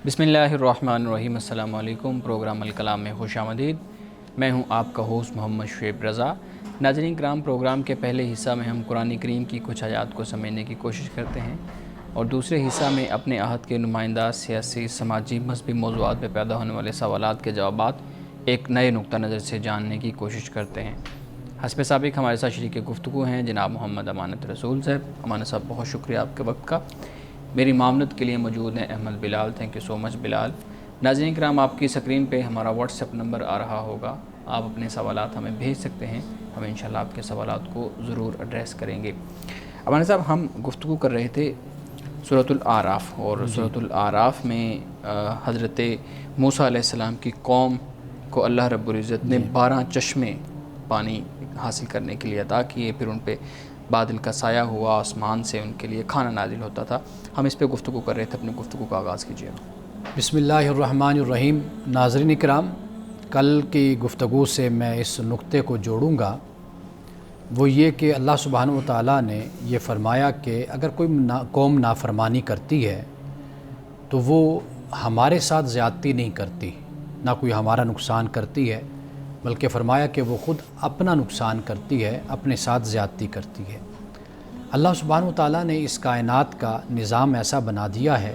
بسم اللہ الرحمن الرحیم۔ السلام علیکم۔ پروگرام الکلام میں خوش آمدید۔ میں ہوں آپ کا ہوسٹ محمد شعیب رضا۔ ناظرین کرام، پروگرام کے پہلے حصہ میں ہم قرآن کریم کی کچھ آیات کو سمجھنے کی کوشش کرتے ہیں اور دوسرے حصہ میں اپنے عہد کے نمائندہ سیاسی، سماجی، مذہبی موضوعات پہ پیدا ہونے والے سوالات کے جوابات ایک نئے نقطہ نظر سے جاننے کی کوشش کرتے ہیں۔ حسب سابق ہمارے ساتھ شریک گفتگو ہیں جناب محمد امانت رسول صاحب۔ امانت صاحب، بہت شکریہ آپ کے وقت کا۔ میری معاونت کے لیے موجود ہیں احمد بلال۔ تھینک یو سو مچ بلال۔ ناظرین کرام، آپ کی اسکرین پہ ہمارا واٹس ایپ نمبر آ رہا ہوگا، آپ اپنے سوالات ہمیں بھیج سکتے ہیں، ہم انشاءاللہ آپ کے سوالات کو ضرور ایڈریس کریں گے۔ امانت صاحب، ہم گفتگو کر رہے تھے سورۃ الاعراف، اور سورۃ الاعراف میں حضرت موسیٰ علیہ السلام کی قوم کو اللہ رب العزت نے 12 چشمے پانی حاصل کرنے کے لیے عطا کیے، پھر ان پہ بادل کا سایہ ہوا، آسمان سے ان کے لیے کھانا نازل ہوتا تھا۔ ہم اس پہ گفتگو کر رہے تھے، اپنی گفتگو کا آغاز کیجیے۔ بسم اللہ الرحمن الرحیم۔ ناظرین اکرام، کل کی گفتگو سے میں اس نقطے کو جوڑوں گا، وہ یہ کہ اللہ سبحانہ و تعالیٰ نے یہ فرمایا کہ اگر کوئی قوم نافرمانی کرتی ہے تو وہ ہمارے ساتھ زیادتی نہیں کرتی، نہ کوئی ہمارا نقصان کرتی ہے، بلکہ فرمایا کہ وہ خود اپنا نقصان کرتی ہے، اپنے ساتھ زیادتی کرتی ہے۔ اللہ سبحانہ و تعالیٰ نے اس کائنات کا نظام ایسا بنا دیا ہے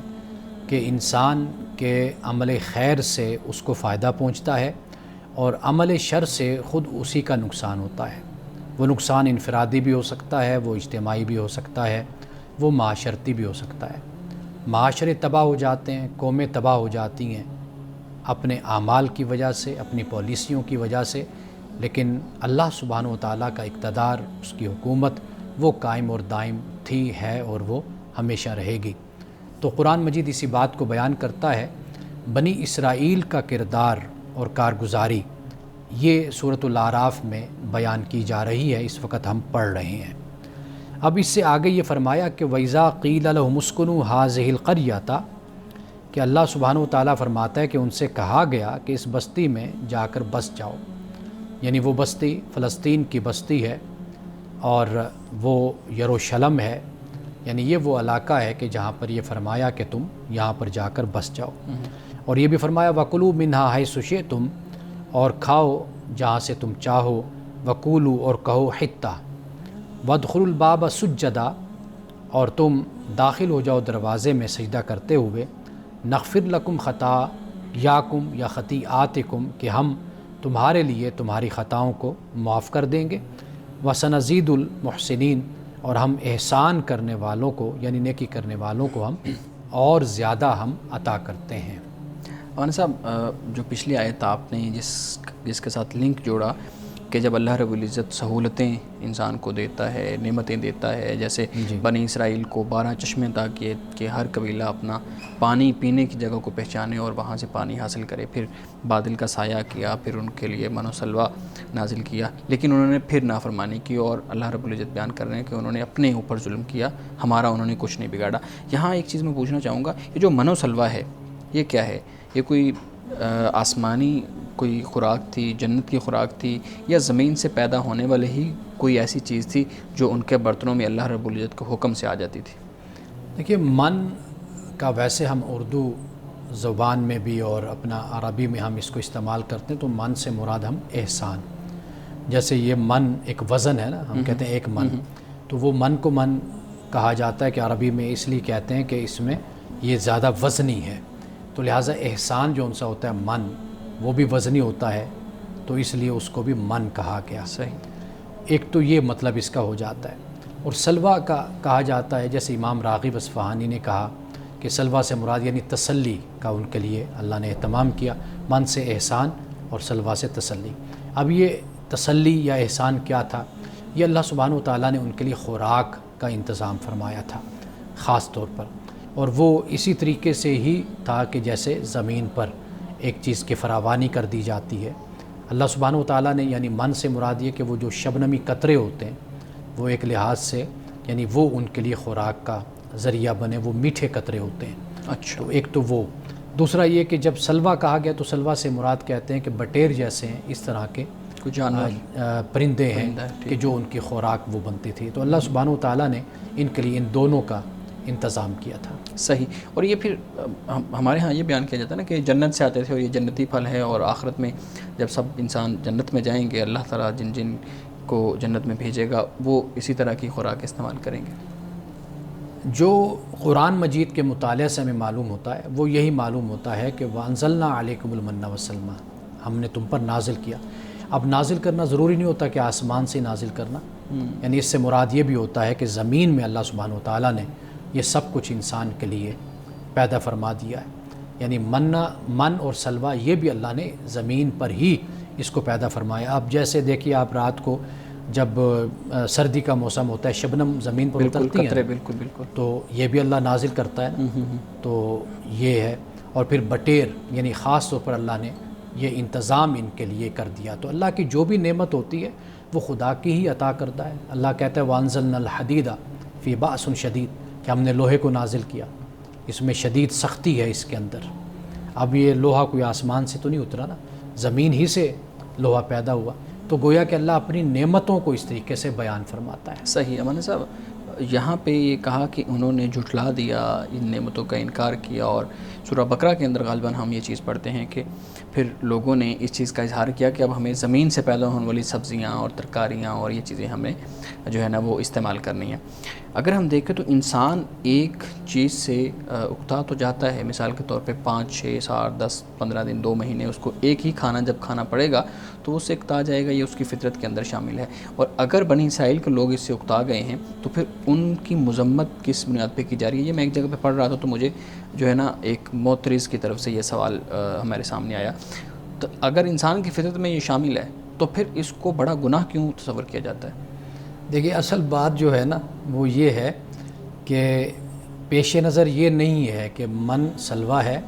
کہ انسان کے عمل خیر سے اس کو فائدہ پہنچتا ہے اور عمل شر سے خود اسی کا نقصان ہوتا ہے۔ وہ نقصان انفرادی بھی ہو سکتا ہے، وہ اجتماعی بھی ہو سکتا ہے، وہ معاشرتی بھی ہو سکتا ہے۔ معاشرے تباہ ہو جاتے ہیں، قومیں تباہ ہو جاتی ہیں اپنے اعمال کی وجہ سے، اپنی پالیسیوں کی وجہ سے، لیکن اللہ سبحانہ و تعالیٰ کا اقتدار، اس کی حکومت، وہ قائم اور دائم تھی، ہے اور وہ ہمیشہ رہے گی۔ تو قرآن مجید اسی بات کو بیان کرتا ہے۔ بنی اسرائیل کا کردار اور کارگزاری یہ سورۃ الاعراف میں بیان کی جا رہی ہے، اس وقت ہم پڑھ رہے ہیں۔ اب اس سے آگے یہ فرمایا کہ وَإِذَا قِيلَ لَهُمُ اسْكُنُوا هَٰذِهِ الْقَرْيَةَ، کہ اللہ سبحانہ و تعالیٰ فرماتا ہے کہ ان سے کہا گیا کہ اس بستی میں جا کر بس جاؤ، یعنی وہ بستی فلسطین کی بستی ہے اور وہ یروشلم ہے، یعنی یہ وہ علاقہ ہے کہ جہاں پر یہ فرمایا کہ تم یہاں پر جا کر بس جاؤ، اور یہ بھی فرمایا وَكُلُوا مِنْهَا حَيْثُ شِئْتُمْ، اور کھاؤ جہاں سے تم چاہو، وَقُولُوا، اور کہو حِطَّةٌ، وَادْخُلُوا الْبَابَ سُجَّدًا، اور تم داخل ہو جاؤ دروازے میں سجدہ کرتے ہوئے، نغفر لکم خطایاکم یا خطیئاتکم، کہ ہم تمہارے لیے تمہاری خطاؤں کو معاف کر دیں گے، وسنزید المحسنین، اور ہم احسان کرنے والوں کو یعنی نیکی کرنے والوں کو ہم اور زیادہ ہم عطا کرتے ہیں۔ مولانا صاحب، جو پچھلی آیت آپ نے جس کے ساتھ لنک جوڑا کہ جب اللہ رب العزت سہولتیں انسان کو دیتا ہے، نعمتیں دیتا ہے، جیسے بنی اسرائیل کو 12 چشمے عطا کیے کہ ہر قبیلہ اپنا پانی پینے کی جگہ کو پہچانے اور وہاں سے پانی حاصل کرے، پھر بادل کا سایہ کیا، پھر ان کے لیے من و سلوہ نازل کیا، لیکن انہوں نے پھر نافرمانی کی، اور اللہ رب العزت بیان کر رہے ہیں کہ انہوں نے اپنے اوپر ظلم کیا، ہمارا انہوں نے کچھ نہیں بگاڑا۔ یہاں ایک چیز میں پوچھنا چاہوں گا، یہ جو من و سلوہ ہے یہ کیا ہے؟ یہ کوئی آسمانی کوئی خوراک تھی، جنت کی خوراک تھی، یا زمین سے پیدا ہونے والے ہی کوئی ایسی چیز تھی جو ان کے برتنوں میں اللہ رب العزت کے حکم سے آ جاتی تھی؟ دیکھیے، من کا ویسے ہم اردو زبان میں بھی اور اپنا عربی میں ہم اس کو استعمال کرتے ہیں، تو من سے مراد ہم احسان، جیسے یہ من ایک وزن ہے نا، ہم کہتے ہیں ایک من، تو وہ من کو من کہا جاتا ہے کہ عربی میں اس لیے کہتے ہیں کہ اس میں یہ زیادہ وزنی ہے، تو لہٰذا احسان جو ان سے ہوتا ہے من، وہ بھی وزنی ہوتا ہے، تو اس لیے اس کو بھی من کہا گیا۔ صحیح۔ ایک تو یہ مطلب اس کا ہو جاتا ہے، اور سلوہ کا کہا جاتا ہے، جیسے امام راغب اصفہانی نے کہا کہ سلوہ سے مراد یعنی تسلی کا ان کے لیے اللہ نے اہتمام کیا، من سے احسان اور سلوہ سے تسلی۔ اب یہ تسلی یا احسان کیا تھا؟ یہ اللہ سبحانہ و تعالیٰ نے ان کے لیے خوراک کا انتظام فرمایا تھا خاص طور پر، اور وہ اسی طریقے سے ہی تھا کہ جیسے زمین پر ایک چیز کی فراوانی کر دی جاتی ہے۔ اللہ سبحانہ و تعالیٰ نے یعنی من سے مراد یہ کہ وہ جو شبنمی قطرے ہوتے ہیں وہ ایک لحاظ سے یعنی وہ ان کے لیے خوراک کا ذریعہ بنے، وہ میٹھے قطرے ہوتے ہیں۔ اچھا، تو ایک تو وہ، دوسرا یہ کہ جب سلوہ کہا گیا تو سلوہ سے مراد کہتے ہیں کہ بٹیر جیسے ہیں، اس طرح کے کچھ جانور پرندے ہیں کہ جو ان کی خوراک وہ بنتی تھی، تو اللہ سبحانہ و تعالیٰ نے ان کے لیے ان دونوں کا انتظام کیا تھا۔ صحیح. اور یہ پھر ہمارے ہاں یہ بیان کیا جاتا ہے نا کہ جنت سے آتے تھے اور یہ جنتی پھل ہے، اور آخرت میں جب سب انسان جنت میں جائیں گے اللہ تعالیٰ جن جن کو جنت میں بھیجے گا وہ اسی طرح کی خوراک استعمال کریں گے. جو قرآن مجید کے مطالعے سے ہمیں معلوم ہوتا ہے وہ یہی معلوم ہوتا ہے کہ وَأَنزَلْنَا عَلَيْكُمُ الْمَنَّ وَالسَّلْوَىٰ، ہم نے تم پر نازل کیا. اب نازل کرنا ضروری نہیں ہوتا کہ آسمان سے نازل کرنا، یعنی اس سے مراد یہ بھی ہوتا ہے کہ زمین میں اللہ سبحانہ وتعالیٰ نے یہ سب کچھ انسان کے لیے پیدا فرما دیا ہے. یعنی من اور سلوہ یہ بھی اللہ نے زمین پر ہی اس کو پیدا فرمایا. اب جیسے دیکھیے آپ رات کو جب سردی کا موسم ہوتا ہے شبنم زمین پر اترتی ہیں، بالکل بالکل، تو یہ بھی اللہ نازل کرتا ہے نا. تو یہ ہے. اور پھر بٹیر یعنی خاص طور پر اللہ نے یہ انتظام ان کے لیے کر دیا. تو اللہ کی جو بھی نعمت ہوتی ہے وہ خدا کی ہی عطا کرتا ہے. اللہ کہتا ہے وَأَنزَلْنَا الْحَدِيدَ فِي بَأْسٌ شَدِيد، کہ ہم نے لوہے کو نازل کیا، اس میں شدید سختی ہے اس کے اندر. اب یہ لوہا کوئی آسمان سے تو نہیں اترا نا، زمین ہی سے لوہا پیدا ہوا. تو گویا کہ اللہ اپنی نعمتوں کو اس طریقے سے بیان فرماتا ہے. صحیح. امان صاحب یہاں پہ یہ کہا کہ انہوں نے جھٹلا دیا، ان نعمتوں کا انکار کیا، اور سورہ بقرہ کے اندر غالباً ہم یہ چیز پڑھتے ہیں کہ پھر لوگوں نے اس چیز کا اظہار کیا کہ اب ہمیں زمین سے پیدا ہونے والی سبزیاں اور ترکاریاں اور یہ چیزیں ہمیں جو ہے نا وہ استعمال کرنی ہیں. اگر ہم دیکھیں تو انسان ایک چیز سے اکتا تو جاتا ہے، مثال کے طور پہ 5 6 7 10 15 دن 2 مہینے اس کو ایک ہی کھانا جب کھانا پڑے گا تو اس سے اکتا جائے گا، یہ اس کی فطرت کے اندر شامل ہے. اور اگر بنی اسرائیل کے لوگ اس سے اکتا گئے ہیں تو پھر ان کی مذمت کس بنیاد پہ کی جا رہی ہے؟ یہ میں ایک جگہ پہ پڑھ رہا تھا تو مجھے جو ہے نا ایک معترض کی طرف سے یہ سوال ہمارے سامنے آیا. تو اگر انسان کی فطرت میں یہ شامل ہے تو پھر اس کو بڑا گناہ کیوں تصور کیا جاتا ہے؟ دیکھیے اصل بات جو ہے نا وہ یہ ہے کہ پیش نظر یہ نہیں ہے کہ من سلوہ ہے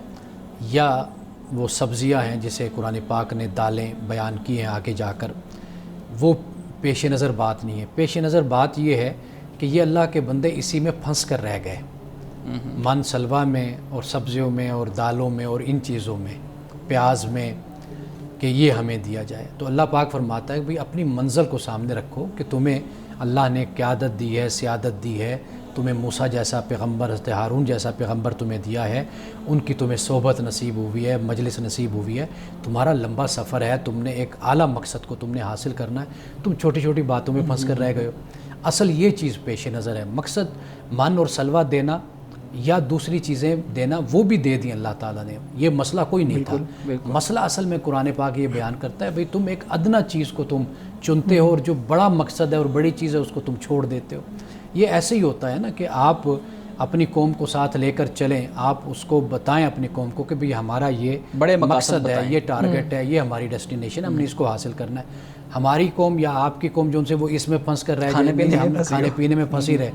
یا وہ سبزیاں ہیں جسے قرآن پاک نے دالیں بیان کی ہیں آگے جا کر، وہ پیش نظر بات نہیں ہے. پیش نظر بات یہ ہے کہ یہ اللہ کے بندے اسی میں پھنس کر رہ گئے، من سلوہ میں اور سبزیوں میں اور دالوں میں اور ان چیزوں میں، پیاز میں، کہ یہ ہمیں دیا جائے. تو اللہ پاک فرماتا ہے کہ بھئی اپنی منزل کو سامنے رکھو کہ تمہیں اللہ نے قیادت دی ہے، سیادت دی ہے، تمہیں موسیٰ جیسا پیغمبر، حضرت ہارون جیسا پیغمبر تمہیں دیا ہے، ان کی تمہیں صحبت نصیب ہوئی ہے، مجلس نصیب ہوئی ہے، تمہارا لمبا سفر ہے، تم نے ایک اعلیٰ مقصد کو تم نے حاصل کرنا ہے، تم چھوٹی چھوٹی باتوں میں پھنس کر رہ گئے ہو. اصل یہ چیز پیش نظر ہے. مقصد من اور سلوہ دینا یا دوسری چیزیں دینا وہ بھی دے دیں اللہ تعالیٰ نے، یہ مسئلہ کوئی نہیں تھا. مسئلہ اصل میں قرآن پاک یہ بیان کرتا ہے بھئی تم ایک ادنا چیز کو تم چنتے ہو اور جو بڑا مقصد ہے اور بڑی چیز ہے اس کو تم چھوڑ دیتے ہو. یہ ایسے ہی ہوتا ہے نا کہ آپ اپنی قوم کو ساتھ لے کر چلیں، آپ اس کو بتائیں اپنی قوم کو کہ بھئی ہمارا یہ بڑے مقصد ہے، یہ ٹارگٹ ہے، یہ ہماری ڈیسٹینیشن، ہم نے اس کو حاصل کرنا ہے. ہماری قوم یا آپ کی قوم جو ان سے وہ اس میں پھنس کر رہ جائے، کھانے پینے میں پھنسی رہے.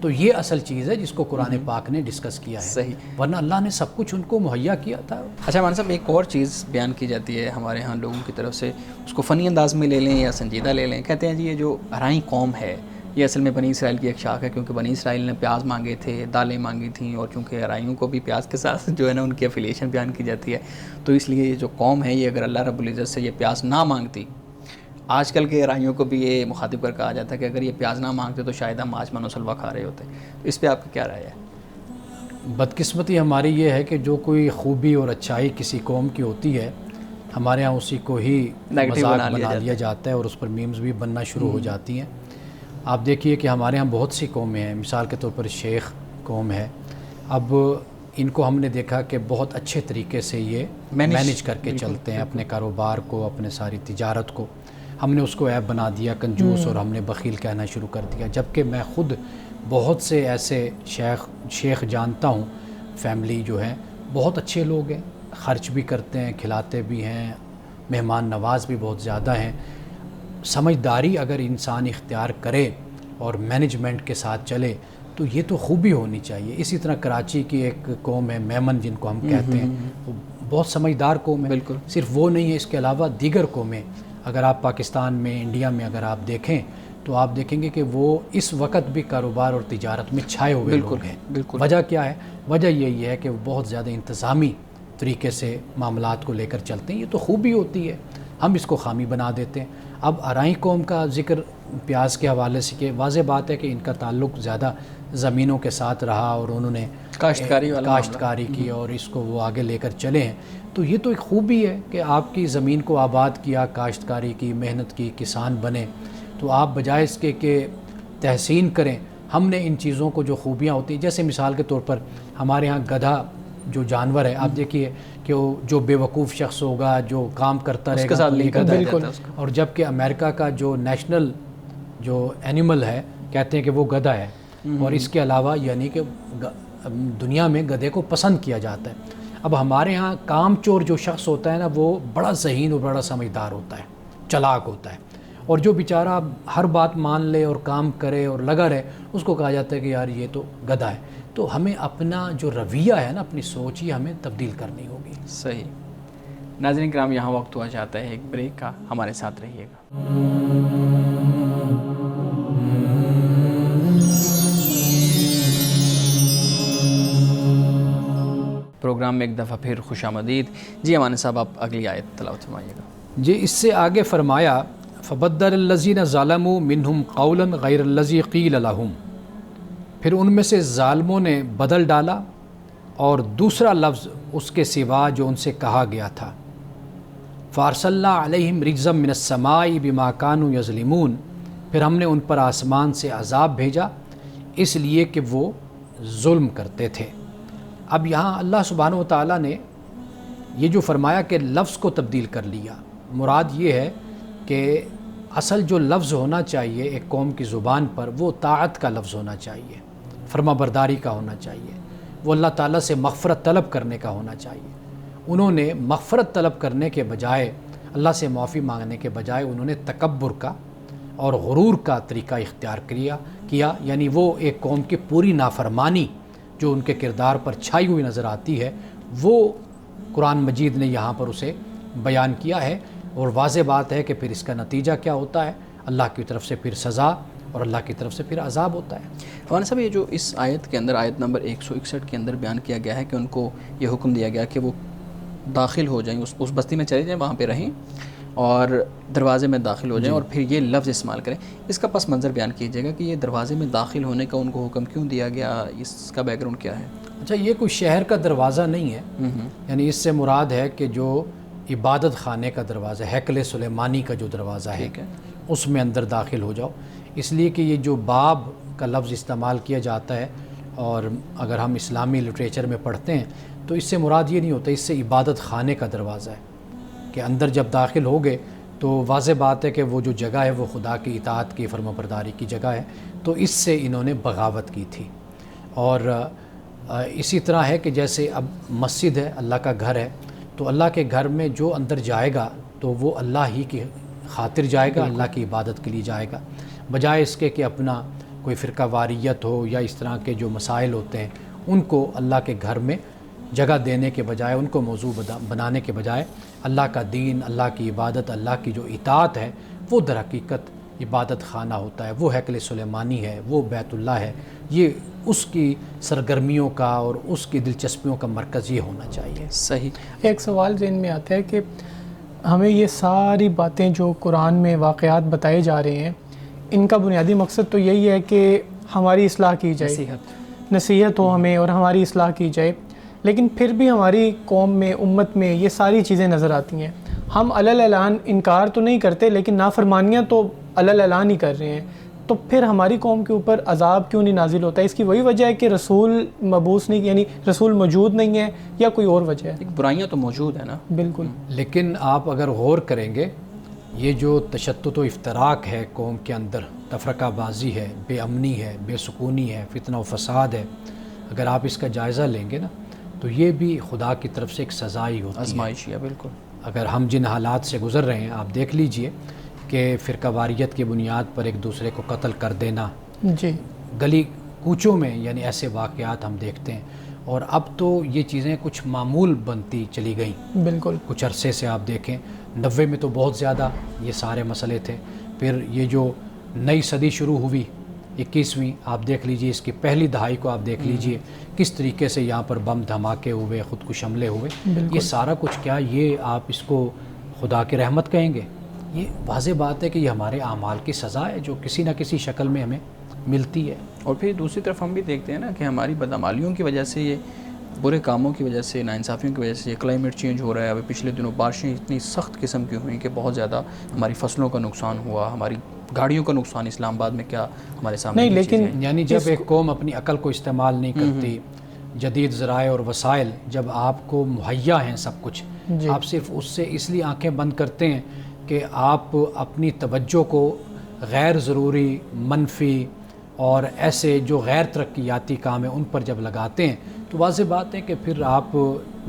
تو یہ اصل چیز ہے جس کو قرآن پاک نے ڈسکس کیا ہے. صحیح. ورنہ اللہ نے سب کچھ ان کو مہیا کیا تھا. اچھا مان صاحب ایک اور چیز بیان کی جاتی ہے ہمارے ہاں لوگوں کی طرف سے، اس کو فنی انداز میں لے لیں یا سنجیدہ لے لیں. کہتے ہیں جی یہ جو ارائیں قوم ہے یہ اصل میں بنی اسرائیل کی ایک شاخ ہے، کیونکہ بنی اسرائیل نے پیاز مانگے تھے، دالیں مانگی تھیں، اور چونکہ ارائیوں کو بھی پیاز کے ساتھ جو ہے نا ان کی افیلیشن بیان کی جاتی ہے، تو اس لیے یہ جو قوم ہے یہ اگر اللہ رب العزت سے یہ پیاز نہ مانگتی، آج کل کے ارائیوں کو بھی یہ مخاطب کر کہا جاتا ہے کہ اگر یہ پیاز نہ مانگتے تو شاید ہم آج من و سلوہ کھا رہے ہوتے. اس پہ آپ کا کیا رائے ہے؟ بدقسمتی ہماری یہ ہے کہ جو کوئی خوبی اور اچھائی کسی قوم کی ہوتی ہے ہمارے ہاں اسی کو ہی مذاق بنا لیا جاتا ہے اور اس پر میمز بھی بننا شروع ہو جاتی ہیں. آپ دیکھیے کہ ہمارے ہاں بہت سی قومیں ہیں، مثال کے طور پر شیخ قوم ہے. اب ان کو ہم نے دیکھا کہ بہت اچھے طریقے سے یہ مینیج کر کے چلتے ہیں اپنے کاروبار کو، اپنے ساری تجارت کو. ہم نے اس کو عیب بنا دیا کنجوس، اور ہم نے بخیل کہنا شروع کر دیا. جبکہ میں خود بہت سے ایسے شیخ جانتا ہوں، فیملی جو ہیں بہت اچھے لوگ ہیں، خرچ بھی کرتے ہیں، کھلاتے بھی ہیں، مہمان نواز بھی بہت زیادہ ہیں. سمجھداری اگر انسان اختیار کرے اور مینجمنٹ کے ساتھ چلے تو یہ تو خوبی ہونی چاہیے. اسی طرح کراچی کی ایک قوم ہے میمن جن کو ہم کہتے ہیں، وہ بہت سمجھدار قوم ہے. بالکل. صرف وہ نہیں ہے، اس کے علاوہ دیگر قومیں اگر آپ پاکستان میں، انڈیا میں اگر آپ دیکھیں تو آپ دیکھیں گے کہ وہ اس وقت بھی کاروبار اور تجارت میں چھائے ہوئے لوگ ہیں. وجہ کیا ہے؟ وجہ یہی ہے کہ وہ بہت زیادہ انتظامی طریقے سے معاملات کو لے کر چلتے ہیں. یہ تو خوبی ہوتی ہے، ہم اس کو خامی بنا دیتے ہیں. اب آرائی قوم کا ذکر پیاز کے حوالے سے کہ واضح بات ہے کہ ان کا تعلق زیادہ زمینوں کے ساتھ رہا اور انہوں نے کاشتکاری کی اور اس کو وہ آگے لے کر چلے ہیں. تو یہ تو ایک خوبی ہے کہ آپ کی زمین کو آباد کیا، کاشتکاری کی، محنت کی، کسان بنے. تو آپ بجائے اس کے کہ تحسین کریں، ہم نے ان چیزوں کو جو خوبیاں ہوتی ہیں، جیسے مثال کے طور پر ہمارے ہاں گدھا جو جانور ہے، آپ دیکھیے کہ وہ جو بے وقوف شخص ہوگا جو کام کرتا رہے گا بالکل. اور جبکہ امریکہ کا جو نیشنل جو اینیمل ہے کہتے ہیں کہ وہ گدھا ہے، اور اس کے علاوہ یعنی کہ دنیا میں گدھے کو پسند کیا جاتا ہے. اب ہمارے ہاں کام چور جو شخص ہوتا ہے نا، وہ بڑا ذہین اور بڑا سمجھدار ہوتا ہے، چلاک ہوتا ہے، اور جو بیچارہ ہر بات مان لے اور کام کرے اور لگا رہے، اس کو کہا جاتا ہے کہ یار یہ تو گدھا ہے. تو ہمیں اپنا جو رویہ ہے نا، اپنی سوچ یہ ہمیں تبدیل کرنی ہوگی. صحیح. ناظرین کرام، یہاں وقت ہوا چاہتا ہے ایک بریک کا، ہمارے ساتھ رہیے گا. پروگرام میں ایک دفعہ پھر خوش آمدید. جی امان صاحب، آپ اگلی آیت تلاوت فرمائیے گا. جی اس سے آگے فرمایا فبدل الذین ظلموا منہم قولا غیر الذی قیل لہم، پھر ان میں سے ظالموں نے بدل ڈالا اور دوسرا لفظ اس کے سوا جو ان سے کہا گیا تھا. فارسلنا علیہم رجزا من السماء بما کانوا یظلمون، پھر ہم نے ان پر آسمان سے عذاب بھیجا اس لیے کہ وہ ظلم کرتے تھے. اب یہاں اللہ سبحانہ و تعالیٰ نے یہ جو فرمایا کہ لفظ کو تبدیل کر لیا، مراد یہ ہے کہ اصل جو لفظ ہونا چاہیے ایک قوم کی زبان پر وہ طاعت کا لفظ ہونا چاہیے، فرما برداری کا ہونا چاہیے، وہ اللہ تعالیٰ سے مغفرت طلب کرنے کا ہونا چاہیے. انہوں نے مغفرت طلب کرنے کے بجائے، اللہ سے معافی مانگنے کے بجائے انہوں نے تکبر کا اور غرور کا طریقہ اختیار کیا. یعنی وہ ایک قوم کی پوری نافرمانی جو ان کے کردار پر چھائی ہوئی نظر آتی ہے، وہ قرآن مجید نے یہاں پر اسے بیان کیا ہے. اور واضح بات ہے کہ پھر اس کا نتیجہ کیا ہوتا ہے، اللہ کی طرف سے پھر سزا اور اللہ کی طرف سے پھر عذاب ہوتا ہے. مولانا صاحب، یہ جو اس آیت کے اندر، آیت نمبر 161 کے اندر بیان کیا گیا ہے کہ ان کو یہ حکم دیا گیا کہ وہ داخل ہو جائیں، اس بستی میں چلے جائیں، وہاں پہ رہیں اور دروازے میں داخل ہو جائیں اور پھر یہ لفظ استعمال کریں. اس کا پس منظر بیان کیجیے گا کہ یہ دروازے میں داخل ہونے کا ان کو حکم کیوں دیا گیا، اس کا بیک گراؤنڈ کیا ہے؟ اچھا، یہ کوئی شہر کا دروازہ نہیں ہے، یعنی اس سے مراد ہے کہ جو عبادت خانے کا دروازہ، ہیکل سلیمانی کا جو دروازہ ہے اس میں اندر داخل ہو جاؤ. اس لیے کہ یہ جو باب کا لفظ استعمال کیا جاتا ہے، اور اگر ہم اسلامی لٹریچر میں پڑھتے ہیں تو اس سے مراد یہ نہیں ہوتا، اس سے عبادت خانے کا دروازہ ہے کہ اندر جب داخل ہو گئے تو واضح بات ہے کہ وہ جو جگہ ہے وہ خدا کی اطاعت کی، فرما برداری کی جگہ ہے. تو اس سے انہوں نے بغاوت کی تھی. اور اسی طرح ہے کہ جیسے اب مسجد ہے، اللہ کا گھر ہے، تو اللہ کے گھر میں جو اندر جائے گا تو وہ اللہ ہی کی خاطر جائے گا، اللہ کی عبادت کے لیے جائے گا، بجائے اس کے کہ اپنا کوئی فرقہ واریت ہو یا اس طرح کے جو مسائل ہوتے ہیں ان کو اللہ کے گھر میں جگہ دینے کے بجائے، ان کو موضوع بنانے کے بجائے اللہ کا دین، اللہ کی عبادت، اللہ کی جو اطاعت ہے وہ در حقیقت عبادت خانہ ہوتا ہے، وہ ہیکل سلیمانی ہے، وہ بیت اللہ ہے. یہ اس کی سرگرمیوں کا اور اس کی دلچسپیوں کا مرکز یہ ہونا چاہیے. صحیح. ایک سوال ذہن میں آتا ہے کہ ہمیں یہ ساری باتیں جو قرآن میں واقعات بتائے جا رہے ہیں، ان کا بنیادی مقصد تو یہی ہے کہ ہماری اصلاح کی جائے، نصیحت ہو ہمیں اور ہماری اصلاح کی جائے. لیکن پھر بھی ہماری قوم میں، امت میں یہ ساری چیزیں نظر آتی ہیں. ہم علی اعلان انکار تو نہیں کرتے لیکن نافرمانیاں تو علی اعلان ہی کر رہے ہیں. تو پھر ہماری قوم کے اوپر عذاب کیوں نہیں نازل ہوتا ہے؟ اس کی وہی وجہ ہے کہ رسول مبعوث نہیں، یعنی رسول موجود نہیں ہے، یا کوئی اور وجہ ہے؟ برائیاں تو موجود ہیں نا. بالکل. لیکن آپ اگر غور کریں گے، یہ جو تشتت و افتراق ہے قوم کے اندر، تفرقہ بازی ہے، بے امنی ہے، بے سکونی ہے، فتنہ و فساد ہے، اگر آپ اس کا جائزہ لیں گے نا تو یہ بھی خدا کی طرف سے ایک سزا ہی ہوتی ہے، آزمائش ہے. بالکل. اگر ہم جن حالات سے گزر رہے ہیں، آپ دیکھ لیجئے کہ فرقہ واریت کی بنیاد پر ایک دوسرے کو قتل کر دینا، جی، گلی کوچوں میں، یعنی ایسے واقعات ہم دیکھتے ہیں. اور اب تو یہ چیزیں کچھ معمول بنتی چلی گئیں. بالکل. کچھ عرصے سے آپ دیکھیں 90 میں تو بہت زیادہ یہ سارے مسئلے تھے. پھر یہ جو نئی صدی شروع ہوئی 21ویں، آپ دیکھ لیجئے اس کی پہلی دہائی کو آپ دیکھ لیجئے کس طریقے سے یہاں پر بم دھماکے ہوئے، خودکش حملے ہوئے. یہ سارا کچھ کیا یہ آپ اس کو خدا کی رحمت کہیں گے؟ یہ واضح بات ہے کہ یہ ہمارے اعمال کی سزا ہے جو کسی نہ کسی شکل میں ہمیں ملتی ہے. اور پھر دوسری طرف ہم بھی دیکھتے ہیں نا کہ ہماری بدعمالیوں کی وجہ سے، یہ برے کاموں کی وجہ سے، ناانصافیوں کی وجہ سے یہ کلائمیٹ چینج ہو رہا ہے. ابھی پچھلے دنوں بارشیں اتنی سخت قسم کی ہوئیں کہ بہت زیادہ ہماری فصلوں کا نقصان ہوا، ہماری گاڑیوں کا نقصان. اسلام آباد میں کیا ہمارے سامنے نہیں، لیکن یعنی جب ایک قوم اپنی عقل کو استعمال نہیں کرتی، جدید ذرائع اور وسائل جب آپ کو مہیا ہیں سب کچھ، آپ صرف اس سے اس لیے آنکھیں بند کرتے ہیں کہ آپ اپنی توجہ کو غیر ضروری، منفی اور ایسے جو غیر ترقیاتی کام ہیں ان پر جب لگاتے ہیں، تو واضح بات ہے کہ پھر آپ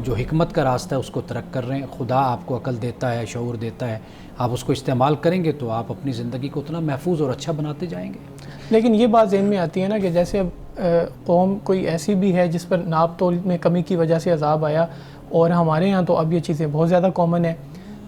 جو حکمت کا راستہ ہے اس کو ترک کر رہے ہیں. خدا آپ کو عقل دیتا ہے، شعور دیتا ہے، آپ اس کو استعمال کریں گے تو آپ اپنی زندگی کو اتنا محفوظ اور اچھا بناتے جائیں گے. لیکن یہ بات ذہن میں آتی ہے نا کہ جیسے اب قوم کوئی ایسی بھی ہے جس پر ناپ تول میں کمی کی وجہ سے عذاب آیا، اور ہمارے ہاں تو اب یہ چیزیں بہت زیادہ کامن ہیں،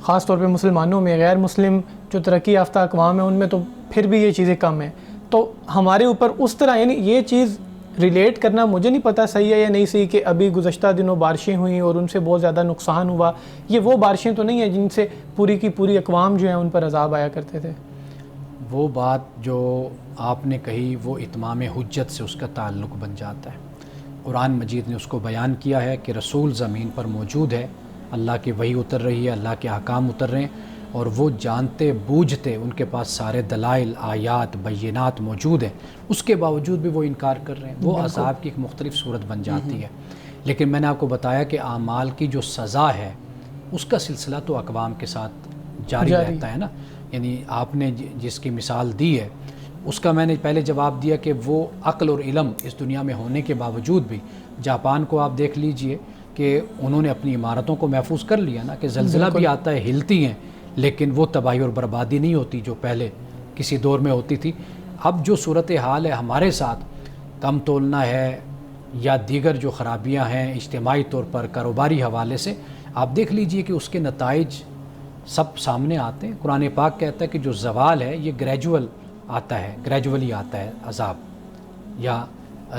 خاص طور پہ مسلمانوں میں. غیر مسلم جو ترقی یافتہ اقوام ہیں ان میں تو پھر بھی یہ چیزیں کم ہیں. تو ہمارے اوپر اس طرح یعنی یہ چیز ریلیٹ کرنا مجھے نہیں پتہ صحیح ہے یا نہیں صحیح کہ ابھی گزشتہ دنوں بارشیں ہوئیں اور ان سے بہت زیادہ نقصان ہوا. یہ وہ بارشیں تو نہیں ہیں جن سے پوری کی پوری اقوام جو ہیں ان پر عذاب آیا کرتے تھے. وہ بات جو آپ نے کہی وہ اتمام حجت سے اس کا تعلق بن جاتا ہے. قرآن مجید نے اس کو بیان کیا ہے کہ رسول زمین پر موجود ہے، اللہ کی وحی اتر رہی ہے، اللہ کے احکام اتر رہے ہیں، اور وہ جانتے بوجھتے ان کے پاس سارے دلائل، آیات، بینات موجود ہیں، اس کے باوجود بھی وہ انکار کر رہے ہیں. وہ عذاب کی ایک مختلف صورت بن جاتی ہے. لیکن میں نے آپ کو بتایا کہ اعمال کی جو سزا ہے اس کا سلسلہ تو اقوام کے ساتھ جاری رہتا ہے نا. یعنی آپ نے جس کی مثال دی ہے اس کا میں نے پہلے جواب دیا کہ وہ عقل اور علم اس دنیا میں ہونے کے باوجود بھی، جاپان کو آپ دیکھ لیجئے کہ انہوں نے اپنی عمارتوں کو محفوظ کر لیا نا، کہ زلزلہ بھی آتا ہے، ہلتی ہیں، لیکن وہ تباہی اور بربادی نہیں ہوتی جو پہلے کسی دور میں ہوتی تھی. اب جو صورتحال ہے ہمارے ساتھ، کم تولنا ہے یا دیگر جو خرابیاں ہیں اجتماعی طور پر کاروباری حوالے سے، آپ دیکھ لیجئے کہ اس کے نتائج سب سامنے آتے ہیں. قرآن پاک کہتا ہے کہ جو زوال ہے یہ گریجول آتا ہے، گریجولی آتا ہے عذاب، یا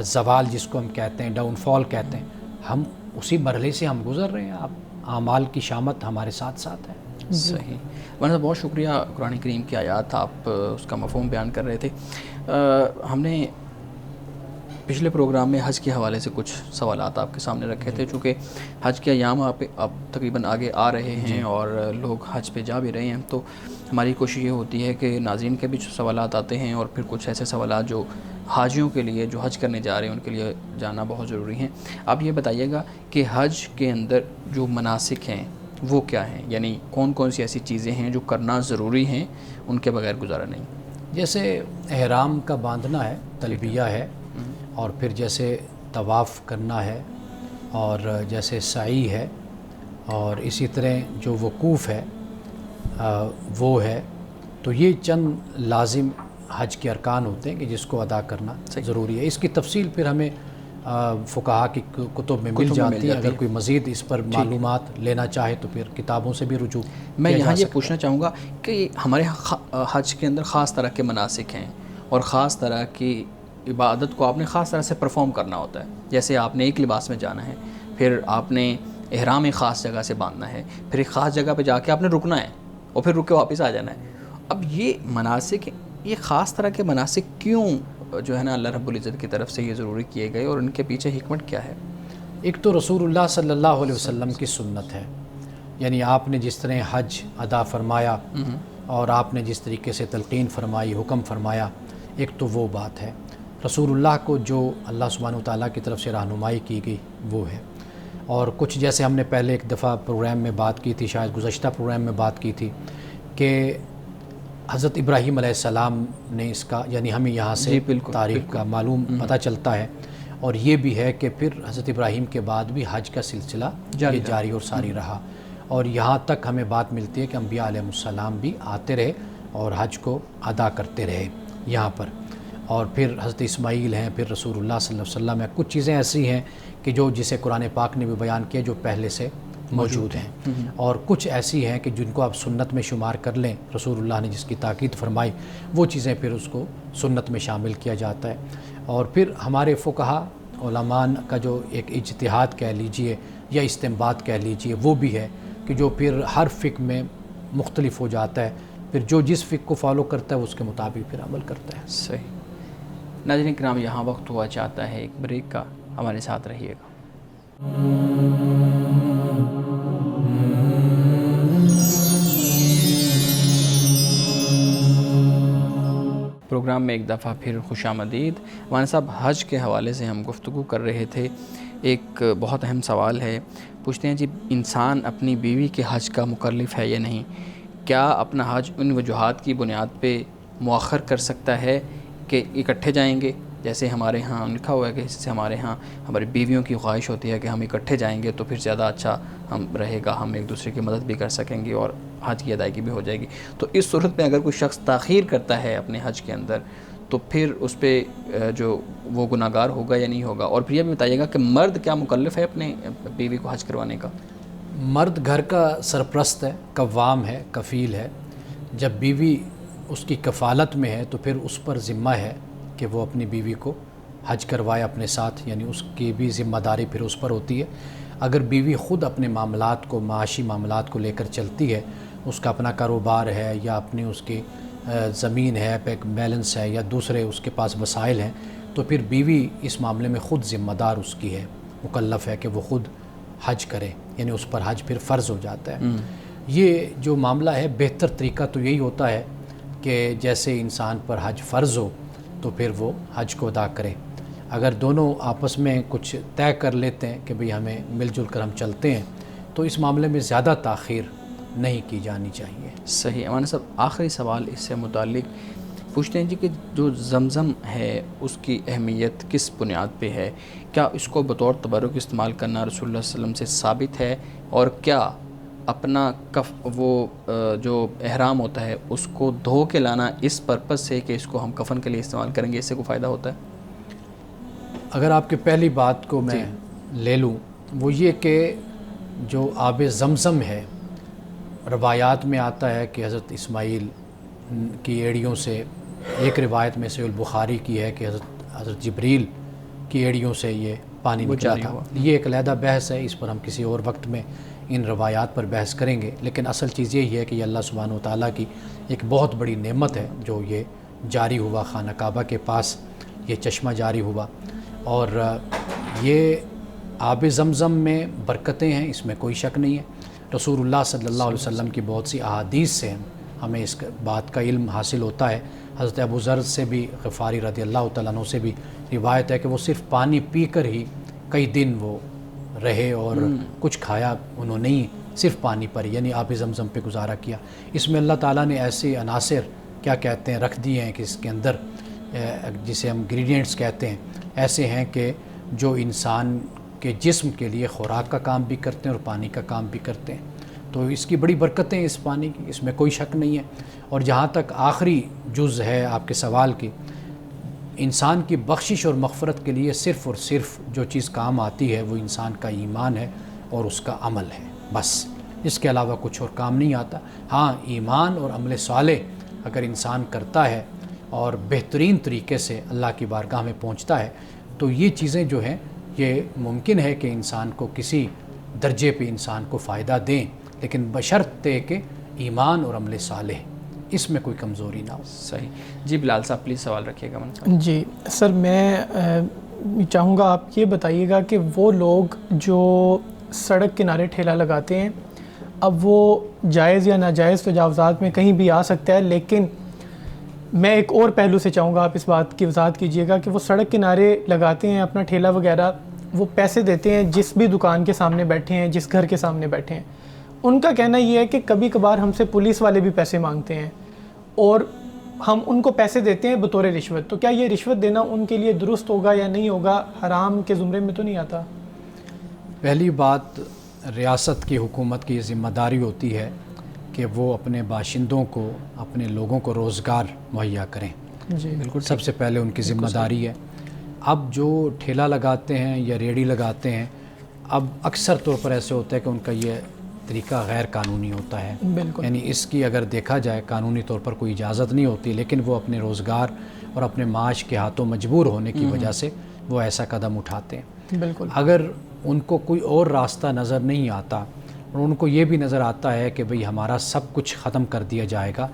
زوال جس کو ہم کہتے ہیں، ڈاؤن فال کہتے ہیں. ہم اسی مرحلے سے ہم گزر رہے ہیں. آپ اعمال کی شامت ہمارے ساتھ ساتھ ہے. صحیح. مولانا بہت شکریہ. قرآن کریم کی آیات آپ اس کا مفہوم بیان کر رہے تھے. ہم نے پچھلے پروگرام میں حج کے حوالے سے کچھ سوالات آپ کے سامنے رکھے تھے. چونکہ حج کے ایام اب تقریباً آگے آ رہے ہیں اور لوگ حج پہ جا بھی رہے ہیں، تو ہماری کوشش یہ ہوتی ہے کہ ناظرین کے بھی سوالات آتے ہیں اور پھر کچھ ایسے سوالات جو حاجیوں کے لیے جو حج کرنے جا رہے ہیں ان کے لیے جاننا بہت ضروری ہیں. آپ یہ بتائیے گا کہ حج کے اندر جو مناسک ہیں وہ کیا ہیں، یعنی کون کون سی ایسی چیزیں ہیں جو کرنا ضروری ہیں، ان کے بغیر گزارا نہیں؟ جیسے احرام کا باندھنا ہے، تلبیہ ہے، اور پھر جیسے طواف کرنا ہے، اور جیسے سعی ہے، اور اسی طرح جو وقوف ہے وہ ہے. تو یہ چند لازم حج کے ارکان ہوتے ہیں کہ جس کو ادا کرنا ضروری ہے. اس کی تفصیل پھر ہمیں فقہا کی کتب میں مل جاتی ہے. اگر کوئی مزید اس پر معلومات لینا چاہے تو پھر کتابوں سے بھی رجوع. میں یہاں یہ پوچھنا چاہوں گا کہ ہمارے حج کے اندر خاص طرح کے مناسک ہیں اور خاص طرح کی عبادت کو آپ نے خاص طرح سے پرفارم کرنا ہوتا ہے. جیسے آپ نے ایک لباس میں جانا ہے، پھر آپ نے احرام ایک خاص جگہ سے باندھنا ہے، پھر ایک خاص جگہ پہ جا کے آپ نے رکنا ہے اور پھر رک کے واپس آ جانا ہے. اب یہ مناسک، یہ خاص طرح کے مناسک کیوں جو ہے نا اللہ رب العزت کی طرف سے یہ ضروری کیے گئے اور ان کے پیچھے حکمت کیا ہے؟ ایک تو رسول اللہ صلی اللہ علیہ وسلم کی سنت ہے، یعنی آپ نے جس طرح حج ادا فرمایا اور آپ نے جس طریقے سے تلقین فرمائی، حکم فرمایا، ایک تو وہ بات ہے. رسول اللہ کو جو اللہ سبحانہ وتعالیٰ کی طرف سے رہنمائی کی گئی وہ ہے. اور کچھ جیسے ہم نے پہلے ایک دفعہ پروگرام میں بات کی تھی، شاید گزشتہ پروگرام میں بات کی تھی، کہ حضرت ابراہیم علیہ السلام نے اس کا، یعنی ہمیں یہاں سے تاریخ کا معلوم پتہ چلتا ہے، اور یہ بھی ہے کہ پھر حضرت ابراہیم کے بعد بھی حج کا سلسلہ جاری اور ساری رہا، اور یہاں تک ہمیں بات ملتی ہے کہ انبیاء علیہ السلام بھی آتے رہے اور حج کو ادا کرتے رہے یہاں پر. اور پھر حضرت اسماعیل ہیں، پھر رسول اللہ صلی اللہ علیہ وسلم ہیں. کچھ چیزیں ایسی ہیں کہ جسے قرآن پاک نے بھی بیان کیا جو پہلے سے موجود ہیں، اور کچھ ایسی ہیں کہ جن کو آپ سنت میں شمار کر لیں. رسول اللہ نے جس کی تاکید فرمائی وہ چیزیں پھر اس کو سنت میں شامل کیا جاتا ہے. اور پھر ہمارے فقہا علماء کا جو ایک اجتہاد کہہ لیجئے یا استنباط کہہ لیجئے وہ بھی ہے کہ جو پھر ہر فقہ میں مختلف ہو جاتا ہے. پھر جو جس فقہ کو فالو کرتا ہے وہ اس کے مطابق پھر عمل کرتا ہے. صحیح. ناظرین کرام، یہاں وقت ہوا چاہتا ہے ایک بریک کا، ہمارے ساتھ رہیے گا. پروگرام میں ایک دفعہ پھر خوش آمدید. مولانا صاحب، حج کے حوالے سے ہم گفتگو کر رہے تھے. ایک بہت اہم سوال ہے، پوچھتے ہیں جی انسان اپنی بیوی کے حج کا مکلف ہے یا نہیں؟ کیا اپنا حج ان وجوہات کی بنیاد پہ مؤخر کر سکتا ہے کہ اکٹھے جائیں گے؟ جیسے ہمارے ہاں لکھا ہوا ہے کہ جیسے ہمارے ہاں ہماری بیویوں کی خواہش ہوتی ہے کہ ہم اکٹھے جائیں گے تو پھر زیادہ اچھا ہم رہے گا، ہم ایک دوسرے کی مدد بھی کر سکیں گے اور حج کی ادائیگی بھی ہو جائے گی. تو اس صورت میں اگر کوئی شخص تاخیر کرتا ہے اپنے حج کے اندر تو پھر اس پہ جو وہ گناہ گار ہوگا یا نہیں ہوگا؟ اور پھر یہ بھی بتائیے گا کہ مرد کیا مکلف ہے اپنے بیوی کو حج کروانے کا؟ مرد گھر کا سرپرست ہے، قوام ہے، کفیل ہے. جب بیوی اس کی کفالت میں ہے تو پھر اس پر ذمہ ہے کہ وہ اپنی بیوی کو حج کروائے اپنے ساتھ، یعنی اس کی بھی ذمہ داری پھر اس پر ہوتی ہے. اگر بیوی خود اپنے معاملات کو، معاشی معاملات کو لے کر چلتی ہے، اس کا اپنا کاروبار ہے یا اپنی اس کی زمین ہے، بینک بیلنس ہے یا دوسرے اس کے پاس وسائل ہیں، تو پھر بیوی اس معاملے میں خود ذمہ دار اس کی ہے، مکلف ہے کہ وہ خود حج کرے، یعنی اس پر حج پھر فرض ہو جاتا ہے. یہ جو معاملہ ہے، بہتر طریقہ تو یہی ہوتا ہے کہ جیسے انسان پر حج فرض ہو تو پھر وہ حج کو ادا کرے. اگر دونوں آپس میں کچھ طے کر لیتے ہیں کہ بھئی ہمیں مل جل کر ہم چلتے ہیں تو اس معاملے میں زیادہ تاخیر نہیں کی جانی چاہیے. صحیح. مولانا صاحب، آخری سوال اس سے متعلق پوچھتے ہیں جی کہ جو زمزم ہے اس کی اہمیت کس بنیاد پہ ہے؟ کیا اس کو بطور تبرک استعمال کرنا رسول اللہ صلی اللہ علیہ وسلم سے ثابت ہے؟ اور کیا اپنا جو احرام ہوتا ہے اس کو دھو کے لانا اس پرپس سے کہ اس کو ہم کفن کے لیے استعمال کریں گے، اس سے کوئی فائدہ ہوتا ہے؟ اگر آپ کی پہلی بات کو میں لے لوں، وہ یہ کہ جو آب زمزم ہے، روایات میں آتا ہے کہ حضرت اسماعیل کی ایڑیوں سے، ایک روایت میں صحیح البخاری کی ہے کہ حضرت جبریل کی ایڑیوں سے یہ پانی نکلا تھا. یہ ایک علیحدہ بحث ہے، اس پر ہم کسی اور وقت میں ان روایات پر بحث کریں گے. لیکن اصل چیز یہی ہے کہ یہ اللہ سبحانہ و تعالیٰ کی ایک بہت بڑی نعمت ہے جو یہ جاری ہوا، خانہ کعبہ کے پاس یہ چشمہ جاری ہوا. اور یہ آب زمزم میں برکتیں ہیں، اس میں کوئی شک نہیں ہے. رسول اللہ صلی اللہ علیہ وسلم کی بہت سی احادیث سے ہمیں اس بات کا علم حاصل ہوتا ہے. حضرت ابو ذر سے بھی، غفاری رضی اللہ تعالیٰ عنہ سے بھی روایت ہے کہ وہ صرف پانی پی کر ہی کئی دن وہ رہے اور کچھ کھایا انہوں نے ہی، صرف پانی پر، یعنی آب زمزم پہ گزارا کیا. اس میں اللہ تعالیٰ نے ایسے عناصر کیا کہتے ہیں رکھ دیے ہیں کہ اس کے اندر جسے ہم انگریڈینٹس کہتے ہیں، ایسے ہیں کہ جو انسان کے جسم کے لیے خوراک کا کام بھی کرتے ہیں اور پانی کا کام بھی کرتے ہیں. تو اس کی بڑی برکتیں اس پانی کی، اس میں کوئی شک نہیں ہے. اور جہاں تک آخری جز ہے آپ کے سوال کی، انسان کی بخشش اور مغفرت کے لیے صرف اور صرف جو چیز کام آتی ہے وہ انسان کا ایمان ہے اور اس کا عمل ہے، بس اس کے علاوہ کچھ اور کام نہیں آتا. ہاں، ایمان اور عمل صالح اگر انسان کرتا ہے اور بہترین طریقے سے اللہ کی بارگاہ میں پہنچتا ہے تو یہ چیزیں جو ہیں یہ ممکن ہے کہ انسان کو کسی درجے پہ انسان کو فائدہ دیں، لیکن بشرط کہ ایمان اور عمل صالح اس میں کوئی کمزوری نہ ہو. صحیح. جی بلال صاحب پلیز سوال رکھیے گا. جی سر، میں چاہوں گا آپ یہ بتائیے گا کہ وہ لوگ جو سڑک کنارے ٹھیلا لگاتے ہیں، اب وہ جائز یا ناجائز تجاوزات میں کہیں بھی آ سکتا ہے، لیکن میں ایک اور پہلو سے چاہوں گا آپ اس بات کی وضاحت کیجیے گا کہ وہ سڑک کنارے لگاتے ہیں اپنا ٹھیلا وغیرہ، وہ پیسے دیتے ہیں جس بھی دکان کے سامنے بیٹھے ہیں، جس گھر کے سامنے بیٹھے ہیں. ان کا کہنا یہ ہے کہ کبھی کبھار ہم سے پولیس والے بھی پیسے مانگتے ہیں اور ہم ان کو پیسے دیتے ہیں بطور رشوت. تو کیا یہ رشوت دینا ان کے لیے درست ہوگا یا نہیں ہوگا؟ حرام کے زمرے میں تو نہیں آتا؟ پہلی بات، ریاست کی حکومت کی ذمہ داری ہوتی ہے کہ وہ اپنے باشندوں کو، اپنے لوگوں کو روزگار مہیا کریں. جی بالکل، سب سے پہلے ان کی ذمہ داری ہے. اب جو ٹھیلا لگاتے ہیں یا ریڑھی لگاتے ہیں، اب اکثر طور پر ایسے ہوتا ہے کہ ان کا یہ طریقہ غیر قانونی ہوتا ہے. بالکل، یعنی اس کی اگر دیکھا جائے قانونی طور پر کوئی اجازت نہیں ہوتی، لیکن وہ اپنے روزگار اور اپنے معاش کے ہاتھوں مجبور ہونے کی وجہ سے وہ ایسا قدم اٹھاتے ہیں. بالکل. اگر ان کو کوئی اور راستہ نظر نہیں آتا اور ان کو یہ بھی نظر آتا ہے کہ بھئی ہمارا سب کچھ ختم کر دیا جائے گا،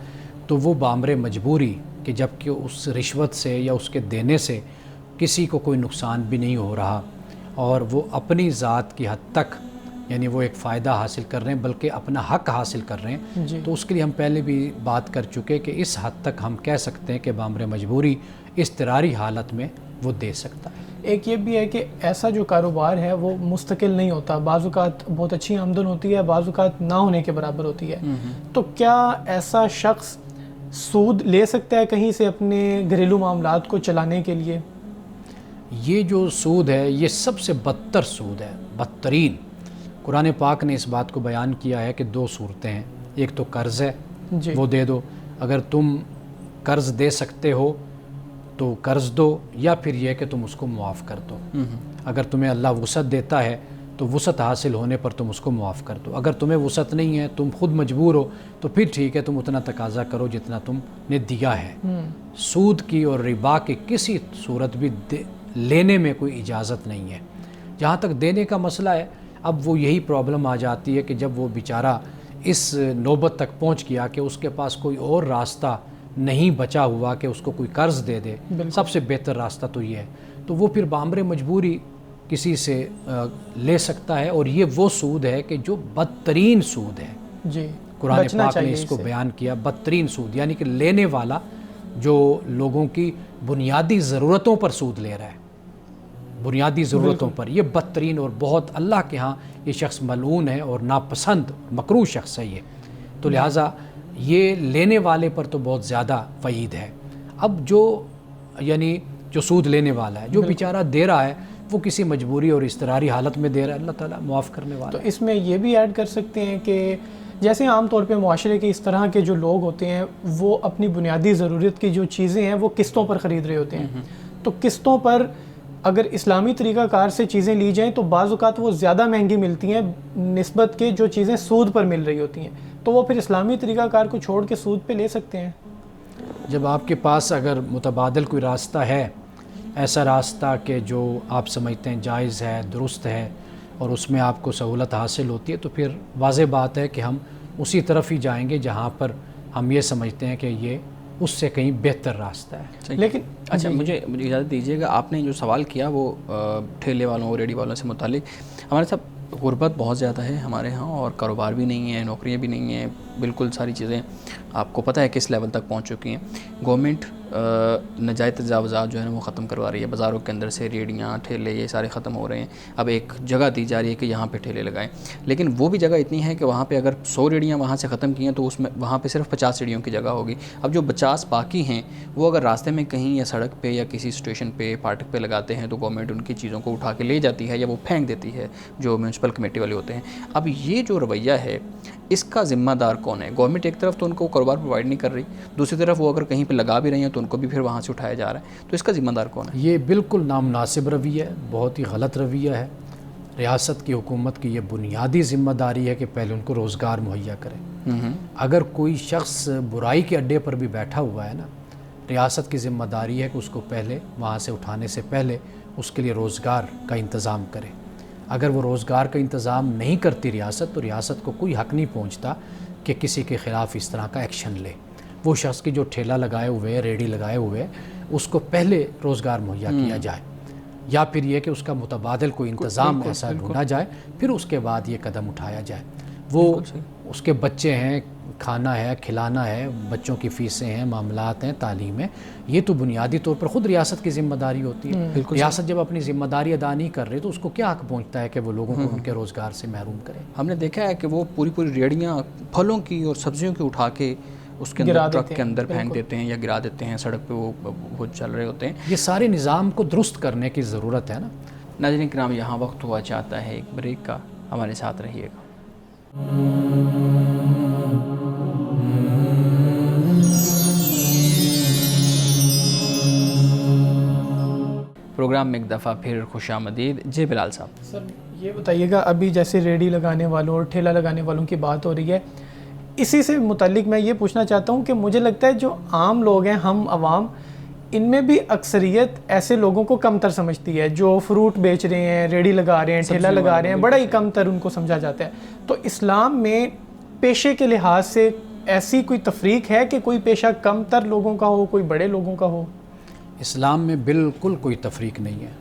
تو وہ بامر مجبوری کہ جب کہ اس رشوت سے یا اس کے دینے سے کسی کو کوئی نقصان بھی نہیں ہو رہا اور وہ اپنی ذات کی حد تک یعنی وہ ایک فائدہ حاصل کر رہے ہیں بلکہ اپنا حق حاصل کر رہے ہیں جی. تو اس کے لیے ہم پہلے بھی بات کر چکے کہ اس حد تک ہم کہہ سکتے ہیں کہ بامر مجبوری اضطراری حالت میں وہ دے سکتا ہے. ایک یہ بھی ہے کہ ایسا جو کاروبار ہے وہ مستقل نہیں ہوتا، بعض اوقات بہت اچھی آمدن ہوتی ہے، بعض اوقات نہ ہونے کے برابر ہوتی ہے. تو کیا ایسا شخص سود لے سکتا ہے کہیں سے اپنے گھریلو معاملات کو چلانے کے لیے؟ یہ جو سود ہے یہ سب سے بدتر سود ہے، بدترین. قرآن پاک نے اس بات کو بیان کیا ہے کہ دو صورتیں ہیں، ایک تو قرض ہے جی. وہ دے دو، اگر تم قرض دے سکتے ہو تو قرض دو، یا پھر یہ کہ تم اس کو معاف کر دو. اگر تمہیں اللہ وسعت دیتا ہے تو وسعت حاصل ہونے پر تم اس کو معاف کر دو. اگر تمہیں وسعت نہیں ہے، تم خود مجبور ہو، تو پھر ٹھیک ہے، تم اتنا تقاضا کرو جتنا تم نے دیا ہے. سود کی اور ربا کی کسی صورت بھی لینے میں کوئی اجازت نہیں ہے. جہاں تک دینے کا مسئلہ ہے، اب وہ یہی پرابلم آ جاتی ہے کہ جب وہ بیچارہ اس نوبت تک پہنچ گیا کہ اس کے پاس کوئی اور راستہ نہیں بچا ہوا کہ اس کو کوئی قرض دے دے، سب سے بہتر راستہ تو یہ ہے، تو وہ پھر بامر مجبوری کسی سے لے سکتا ہے. اور یہ وہ سود ہے کہ جو بدترین سود ہے. جی. قرآن پاک نے اس کو بیان کیا، بدترین سود، یعنی کہ لینے والا جو لوگوں کی بنیادی ضرورتوں پر سود لے رہا ہے، بنیادی ضرورتوں پر، یہ بدترین اور بہت اللہ کے ہاں یہ شخص ملعون ہے اور ناپسند مکروہ شخص ہے یہ. تو لہٰذا یہ لینے والے پر تو بہت زیادہ وعید ہے. اب یعنی جو سود لینے والا ہے، جو بیچارہ دے رہا ہے، وہ کسی مجبوری اور اضطراری حالت میں دے رہا ہے، اللہ تعالیٰ معاف کرنے والا. تو اس میں یہ بھی ایڈ کر سکتے ہیں کہ جیسے عام طور پہ معاشرے کے اس طرح کے جو لوگ ہوتے ہیں وہ اپنی بنیادی ضرورت کی جو چیزیں ہیں وہ قسطوں پر خرید رہے ہوتے ہیں. تو قسطوں پر اگر اسلامی طریقہ کار سے چیزیں لی جائیں تو بعض اوقات وہ زیادہ مہنگی ملتی ہیں نسبت کے جو چیزیں سود پر مل رہی ہوتی ہیں. تو وہ پھر اسلامی طریقہ کار کو چھوڑ کے سود پہ لے سکتے ہیں. جب آپ کے پاس اگر متبادل کوئی راستہ ہے، ایسا راستہ کہ جو آپ سمجھتے ہیں جائز ہے، درست ہے، اور اس میں آپ کو سہولت حاصل ہوتی ہے، تو پھر واضح بات ہے کہ ہم اسی طرف ہی جائیں گے جہاں پر ہم یہ سمجھتے ہیں کہ یہ اس سے کہیں بہتر راستہ ہے. لیکن اچھا مجھے اجازت دیجیے گا، آپ نے جو سوال کیا وہ ٹھیلے والوں اور ریڈی والوں سے متعلق، ہمارے ساتھ غربت بہت زیادہ ہے ہمارے ہاں، اور کاروبار بھی نہیں ہے، نوکریاں بھی نہیں ہیں، بالکل ساری چیزیں آپ کو پتہ ہے کس لیول تک پہنچ چکی ہیں. گورنمنٹ ناجائز تجاوزات جو ہے نا وہ ختم کروا رہی ہے. بازاروں کے اندر سے ریڑیاں، ٹھیلے یہ سارے ختم ہو رہے ہیں. اب ایک جگہ دی جا رہی ہے کہ یہاں پہ ٹھیلے لگائیں، لیکن وہ بھی جگہ اتنی ہے کہ وہاں پہ اگر 100 ریڑیاں وہاں سے ختم کی ہیں تو اس میں وہاں پہ صرف 50 ریڑیوں کی جگہ ہوگی. اب جو 50 باقی ہیں وہ اگر راستے میں کہیں یا سڑک پہ یا کسی اسٹیشن پہ، پھاٹک پہ لگاتے ہیں تو گورنمنٹ ان کی چیزوں کو اٹھا کے لے جاتی ہے یا وہ پھینک دیتی ہے جو میونسپل کمیٹی والے ہوتے ہیں. اب یہ جو رویہ ہے اس کا ذمہ دار کون ہے؟ گورنمنٹ ایک طرف تو ان کو کاروبار پرووائڈ نہیں کر رہی، دوسری طرف وہ اگر کہیں پہ لگا بھی رہی ہیں تو ان کو بھی پھر وہاں سے اٹھایا جا رہا ہے. تو اس کا ذمہ دار کون ہے؟ یہ بالکل نامناسب رویہ ہے، بہت ہی غلط رویہ ہے. ریاست کی حکومت کی یہ بنیادی ذمہ داری ہے کہ پہلے ان کو روزگار مہیا کرے. اگر کوئی شخص برائی کے اڈے پر بھی بیٹھا ہوا ہے نا، ریاست کی ذمہ داری ہے کہ اس کو پہلے وہاں سے اٹھانے سے پہلے اس کے لیے روزگار کا انتظام کرے. اگر وہ روزگار کا انتظام نہیں کرتی ریاست، تو ریاست کو کوئی حق نہیں پہنچتا کہ کسی کے خلاف اس طرح کا ایکشن لے. وہ شخص کی جو ٹھیلا لگائے ہوئے ہے، ریڑھی لگائے ہوئے، اس کو پہلے روزگار مہیا کیا جائے، یا پھر یہ کہ اس کا متبادل کوئی انتظام ایسا ڈھونڈا جائے، پھر اس کے بعد یہ قدم اٹھایا جائے. وہ اس کے بچے ہیں، کھانا ہے، کھلانا ہے، بچوں کی فیسیں ہیں، معاملات ہیں، تعلیم ہے، یہ تو بنیادی طور پر خود ریاست کی ذمہ داری ہوتی ہے. ریاست جب اپنی ذمہ داری ادا نہیں کر رہی تو اس کو کیا حق پہنچتا ہے کہ وہ لوگوں کو ان کے روزگار سے محروم کرے؟ ہم نے دیکھا ہے کہ وہ پوری ریڑیاں پھلوں کی اور سبزیوں کی اٹھا کے اس کے اندر ٹرک کے اندر پھینک دیتے ہیں یا گرا دیتے ہیں، سڑک پہ وہ چل رہے ہوتے ہیں. یہ سارے نظام کو درست کرنے کی ضرورت ہے نا. ناظرین کرام، یہاں وقت ہوا چاہتا ہے ایک بریک کا، ہمارے ساتھ رہیے گا. پروگرام میں ایک دفعہ پھر خوش آمدید. جی بلال صاحب، سر یہ بتائیے گا، ابھی جیسے ریڑھی لگانے والوں اور ٹھیلا لگانے والوں کی بات ہو رہی ہے، اسی سے متعلق میں یہ پوچھنا چاہتا ہوں کہ مجھے لگتا ہے جو عام لوگ ہیں، ہم عوام، ان میں بھی اکثریت ایسے لوگوں کو کم تر سمجھتی ہے جو فروٹ بیچ رہے ہیں، ریڑھی لگا رہے ہیں، ٹھیلا لگا رہے ہیں، بڑا ہی کم تر ان کو سمجھا جاتا ہے. تو اسلام میں پیشے کے لحاظ سے ایسی کوئی تفریق ہے کہ کوئی پیشہ کم تر لوگوں کا ہو، کوئی بڑے لوگوں کا ہو؟ اسلام میں بالکل کوئی تفریق نہیں ہے.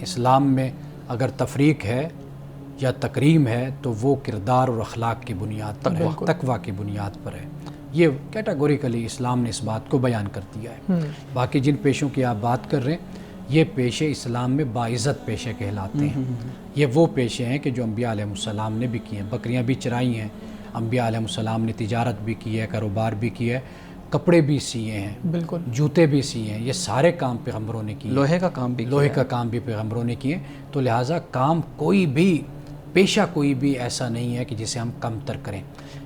اسلام میں اگر تفریق ہے یا تکریم ہے تو وہ کردار اور اخلاق کی بنیاد پر ہے، تقویٰ کی بنیاد پر ہے. یہ کیٹاگوریکلی اسلام نے اس بات کو بیان کر دیا ہے. باقی جن پیشوں کی آپ بات کر رہے ہیں یہ پیشے اسلام میں باعزت پیشے کہلاتے ہیں. یہ وہ پیشے ہیں کہ جو انبیاء علیہ السلام نے بھی کیے ہیں. بکریاں بھی چرائی ہیں انبیاء علیہ السلام نے، تجارت بھی کی ہے، کاروبار بھی کیا ہے، کپڑے بھی سیے ہیں، بالکل جوتے بھی سیے ہیں. یہ سارے کام پیغمبروں نے کیے. لوہے کا کام بھی لوہے کا کام بھی پیغمبروں نے کیے. تو لہٰذا کام کوئی بھی پیشہ کوئی بھی ایسا نہیں ہے کہ جسے ہم کم تر کریں.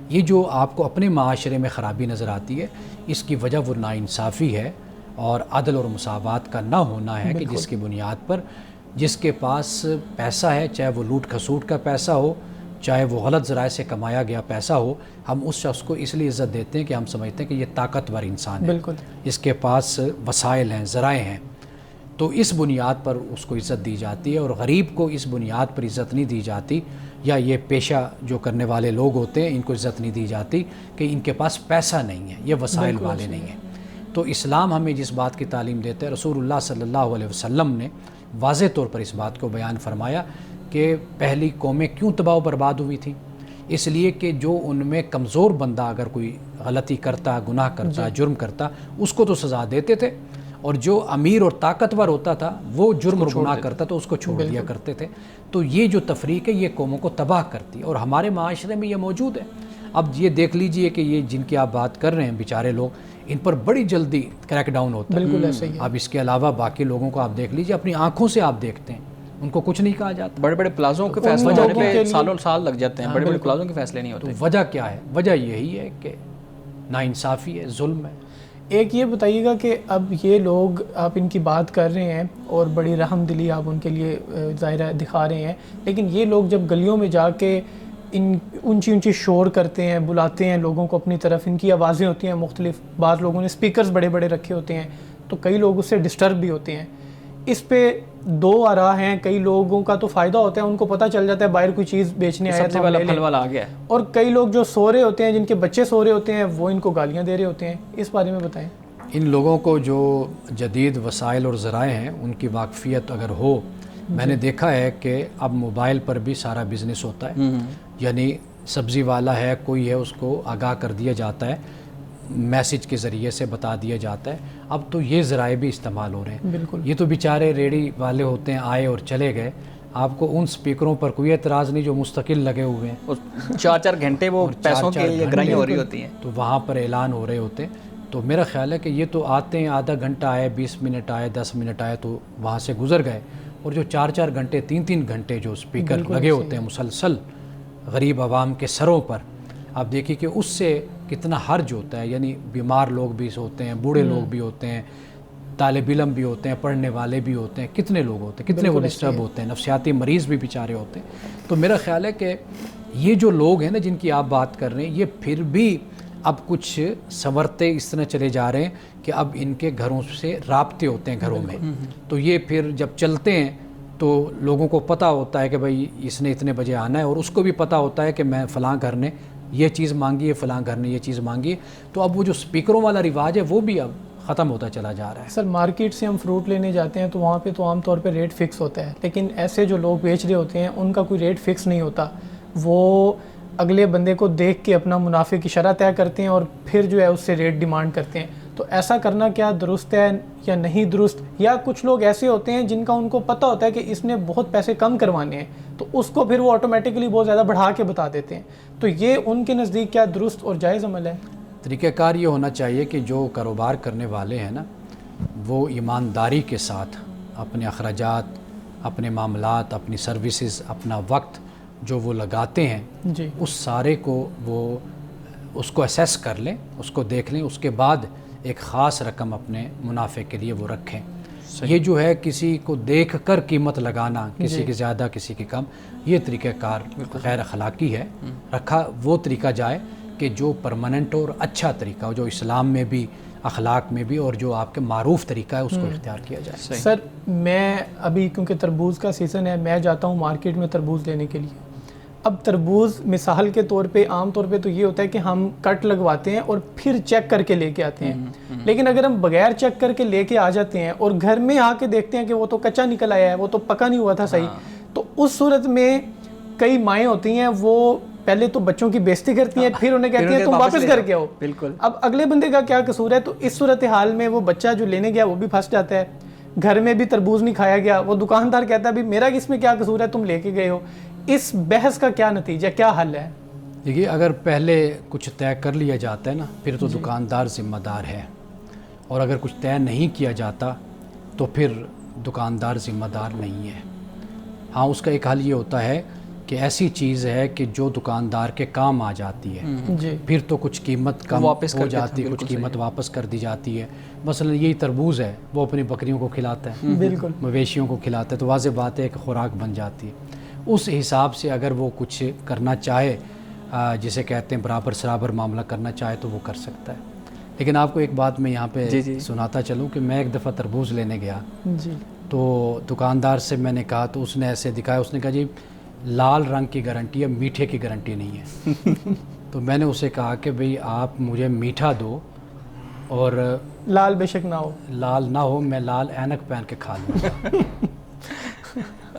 یہ جو آپ کو اپنے معاشرے میں خرابی نظر آتی ہے اس کی وجہ وہ ناانصافی ہے اور عدل اور مساوات کا نہ ہونا ہے کہ جس کی بنیاد پر جس کے پاس پیسہ ہے، چاہے وہ لوٹ کھسوٹ کا پیسہ ہو، چاہے وہ غلط ذرائع سے کمایا گیا پیسہ ہو، ہم اس شخص کو اس لیے عزت دیتے ہیں کہ ہم سمجھتے ہیں کہ یہ طاقتور انسان ہے، بالکل اس کے پاس وسائل ہیں، ذرائع ہیں، تو اس بنیاد پر اس کو عزت دی جاتی ہے. اور غریب کو اس بنیاد پر عزت نہیں دی جاتی، یا یہ پیشہ جو کرنے والے لوگ ہوتے ہیں ان کو عزت نہیں دی جاتی کہ ان کے پاس پیسہ نہیں ہے، یہ وسائل والے نہیں ہیں. تو اسلام ہمیں جس بات کی تعلیم دیتا ہے، رسول اللہ صلی اللہ علیہ وسلم نے واضح طور پر اس بات کو بیان فرمایا کہ پہلی قومیں کیوں تباہ و برباد ہوئی تھیں. اس لیے کہ جو ان میں کمزور بندہ اگر کوئی غلطی کرتا، گناہ کرتا، جرم کرتا، اس کو تو سزا دیتے تھے، اور جو امیر اور طاقتور ہوتا تھا وہ جرم اور گناہ کرتا تو اس کو چھوڑ دیا کرتے تھے. تو یہ جو تفریق ہے یہ قوموں کو تباہ کرتی ہے، اور ہمارے معاشرے میں یہ موجود ہے. اب یہ دیکھ لیجئے کہ یہ جن کی آپ بات کر رہے ہیں بیچارے لوگ، ان پر بڑی جلدی کریک ڈاؤن ہوتا ہے. بالکل ایسا ہی ہے. اب اس کے علاوہ باقی لوگوں کو آپ دیکھ لیجئے، اپنی آنکھوں سے آپ دیکھتے ہیں، ان کو کچھ نہیں کہا جاتا. بڑے بڑے پلازوں کے فیصلے ہونے پہ سالوں سال لگ جاتے ہیں، بڑے بڑے پلازوں کے فیصلے نہیں ہوتے. تو وجہ کیا ہے؟ وجہ یہی ہے کہ ناانصافی ہے، ظلم ہے. ایک یہ بتائیے گا کہ اب یہ لوگ آپ ان کی بات کر رہے ہیں اور بڑی رحم دلی آپ ان کے لیے ظاہرہ دکھا رہے ہیں، لیکن یہ لوگ جب گلیوں میں جا کے ان اونچی اونچی شور کرتے ہیں، بلاتے ہیں لوگوں کو اپنی طرف، ان کی آوازیں ہوتی ہیں مختلف، بعض لوگوں نے اسپیکرز بڑے بڑے رکھے ہوتے ہیں تو کئی لوگ اس سے ڈسٹرب بھی ہوتے ہیں. اس پہ دو آراء ہیں. کئی لوگوں کا تو فائدہ ہوتا ہے، ان کو پتہ چل جاتا ہے باہر کوئی چیز بیچنے آیا سب سے پہلا پھل والا آ گیا ہے، اور کئی لوگ جو سو رہے ہوتے ہیں، جن کے بچے سو رہے ہوتے ہیں، وہ ان کو گالیاں دے رہے ہوتے ہیں. اس بارے میں بتائیں. ان لوگوں کو جو جدید وسائل اور ذرائع ہیں ان کی واقفیت اگر ہو، میں نے دیکھا ہے کہ اب موبائل پر بھی سارا بزنس ہوتا ہے. یعنی سبزی والا ہے، کوئی ہے، اس کو آگاہ کر دیا جاتا ہے، میسج کے ذریعے سے بتا دیا جاتا ہے. اب تو یہ ذرائع بھی استعمال ہو رہے ہیں. بالکل. یہ تو بیچارے ریڑھی والے ہوتے ہیں، آئے اور چلے گئے. آپ کو ان سپیکروں پر کوئی اعتراض نہیں جو مستقل لگے ہوئے ہیں، 4 گھنٹے وہ پیسوں کے لیے گرائیاں ہو رہی ہوتی ہیں، تو وہاں پر اعلان ہو رہے ہوتے ہیں. تو میرا خیال ہے کہ یہ تو آتے ہیں، آدھا گھنٹہ آئے، 20 منٹ آئے، 10 منٹ آئے تو وہاں سے گزر گئے. اور جو 4 گھنٹے، 3 گھنٹے جو سپیکر لگے ہوتے ہیں مسلسل غریب عوام کے سروں پر، آپ دیکھیے کہ اس سے کتنا حرج ہوتا ہے. یعنی بیمار لوگ بھی ہوتے ہیں، بوڑھے لوگ بھی ہوتے ہیں، طالب علم بھی ہوتے ہیں، پڑھنے والے بھی ہوتے ہیں، کتنے لوگ ہوتے ہیں، کتنے وہ ڈسٹرب ہوتے ہیں، نفسیاتی مریض بھی بیچارے ہوتے ہیں. تو میرا خیال ہے کہ یہ جو لوگ ہیں نا جن کی آپ بات کر رہے ہیں، یہ پھر بھی اب کچھ سنورتے اس طرح چلے جا رہے ہیں کہ اب ان کے گھروں سے رابطے ہوتے ہیں گھروں میں. تو یہ پھر جب چلتے ہیں تو لوگوں کو پتہ ہوتا ہے کہ بھائی اس نے اتنے بجے آنا ہے، اور اس کو بھی پتہ ہوتا ہے کہ میں فلاں گھر نے یہ چیز مانگی ہے، فلاں گھر نے یہ چیز مانگی ہے. تو اب وہ جو سپیکروں والا رواج ہے وہ بھی اب ختم ہوتا چلا جا رہا ہے. سر مارکیٹ سے ہم فروٹ لینے جاتے ہیں تو وہاں پہ تو عام طور پہ ریٹ فکس ہوتا ہے، لیکن ایسے جو لوگ بیچ رہے ہوتے ہیں ان کا کوئی ریٹ فکس نہیں ہوتا. وہ اگلے بندے کو دیکھ کے اپنا منافع کی شرح طے کرتے ہیں اور پھر جو ہے اس سے ریٹ ڈیمانڈ کرتے ہیں. تو ایسا کرنا کیا درست ہے یا نہیں درست؟ یا کچھ لوگ ایسے ہوتے ہیں جن کا ان کو پتہ ہوتا ہے کہ اس نے بہت پیسے کم کروانے ہیں تو اس کو پھر وہ آٹومیٹکلی بہت زیادہ بڑھا کے بتا دیتے ہیں. تو یہ ان کے نزدیک کیا درست اور جائز عمل ہے؟ طریقہ کار یہ ہونا چاہیے کہ جو کاروبار کرنے والے ہیں نا وہ ایمانداری کے ساتھ اپنے اخراجات، اپنے معاملات، اپنی سروسز، اپنا وقت جو وہ لگاتے ہیں جی اس سارے کو وہ اس کو اسیس کر لیں، اس کو دیکھ لیں، اس کے بعد ایک خاص رقم اپنے منافع کے لیے وہ رکھیں. یہ جو ہے کسی کو دیکھ کر قیمت لگانا، کسی کی زیادہ کسی کی کم، یہ طریقہ کار غیر اخلاقی ہے. رکھا وہ طریقہ جائے کہ جو پرماننٹ اور اچھا طریقہ ہو، جو اسلام میں بھی، اخلاق میں بھی، اور جو آپ کے معروف طریقہ ہے اس کو اختیار کیا جائے. سر میں ابھی کیونکہ تربوز کا سیزن ہے، میں جاتا ہوں مارکیٹ میں تربوز لینے کے لیے. اب تربوز مثال کے طور پہ عام طور پہ تو یہ ہوتا ہے کہ ہم کٹ لگواتے ہیں اور پھر چیک کر کے لے کے آتے ہیں، لیکن اگر ہم بغیر چیک کر کے لے کے آ جاتے ہیں اور گھر میں آ کے دیکھتے ہیں کہ وہ تو کچا نکل آیا ہے، وہ تو پکا نہیں ہوا تھا صحیح، تو اس صورت میں کئی مائیں ہوتی ہیں وہ پہلے تو بچوں کی بےزتی کرتی ہیں، پھر انہیں کہتی ہیں تم واپس کر کے آؤ. بالکل. اب اگلے بندے کا کیا قصور ہے؟ تو اس صورتحال میں وہ بچہ جو لینے گیا وہ بھی پھنس جاتا ہے، گھر میں بھی تربوز نہیں کھایا گیا، وہ دکاندار کہتا ہے بھی میرا اس میں کیا قصور ہے، تم لے کے گئے ہو. اس بحث کا کیا نتیجہ، کیا حل ہے؟ دیکھیے اگر پہلے کچھ طے کر لیا جاتا ہے نا پھر تو دکاندار ذمہ دار ہے، اور اگر کچھ طے نہیں کیا جاتا تو پھر دکاندار ذمہ دار نہیں ہے. ہاں اس کا ایک حل یہ ہوتا ہے کہ ایسی چیز ہے کہ جو دکاندار کے کام آ جاتی ہے، جی پھر تو کچھ قیمت کم واپس ہو جاتی ہے، کچھ قیمت واپس کر دی جاتی ہے. مثلا یہی تربوز ہے، وہ اپنی بکریوں کو کھلاتا ہے، بالکل مویشیوں کو کھلاتا ہے، تو واضح بات ہے کہ خوراک بن جاتی ہے. اس حساب سے اگر وہ کچھ کرنا چاہے، جسے کہتے ہیں برابر سرابر معاملہ کرنا چاہے تو وہ کر سکتا ہے. لیکن آپ کو ایک بات میں یہاں پہ سناتا چلوں کہ میں ایک دفعہ تربوز لینے گیا جی، تو دکاندار سے میں نے کہا تو اس نے ایسے دکھایا، اس نے کہا جی لال رنگ کی گارنٹی ہے، میٹھے کی گارنٹی نہیں ہے. تو میں نے اسے کہا کہ بھئی آپ مجھے میٹھا دو اور لال بے شک نہ ہو، لال نہ ہو، میں لال اینک پہن کے کھا لوں گا.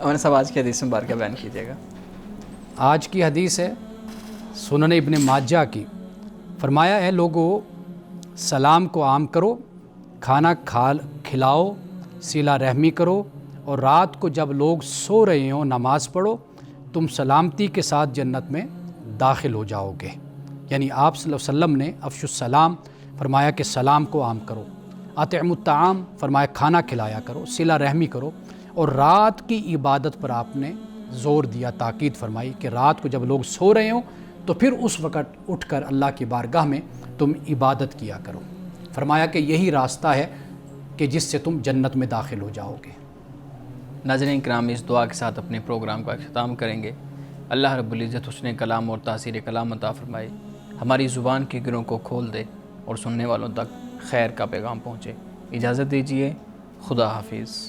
ہمارے صاحب آج کی حدیث مبارکہ بیان کیجیے گا. آج کی حدیث ہے سنن ابن ماجہ کی. فرمایا ہے لوگو سلام کو عام کرو، کھانا کھلاؤ، صلہ رحمی کرو، اور رات کو جب لوگ سو رہے ہوں نماز پڑھو، تم سلامتی کے ساتھ جنت میں داخل ہو جاؤ گے. یعنی آپ صلی اللہ علیہ وسلم نے افشوا السلام فرمایا کہ سلام کو عام کرو، اطعموا الطعام فرمایا کھانا کھلایا کرو، صلہ رحمی کرو، اور رات کی عبادت پر آپ نے زور دیا، تاکید فرمائی کہ رات کو جب لوگ سو رہے ہوں تو پھر اس وقت اٹھ کر اللہ کی بارگاہ میں تم عبادت کیا کرو. فرمایا کہ یہی راستہ ہے کہ جس سے تم جنت میں داخل ہو جاؤ گے. ناظرین کرام، اس دعا کے ساتھ اپنے پروگرام کا اختتام کریں گے. اللہ رب العزت حسن کلام اور تاثیر کلام عطا فرمائے، ہماری زبان کے گروں کو کھول دے اور سننے والوں تک خیر کا پیغام پہنچے. اجازت دیجیے، خدا حافظ.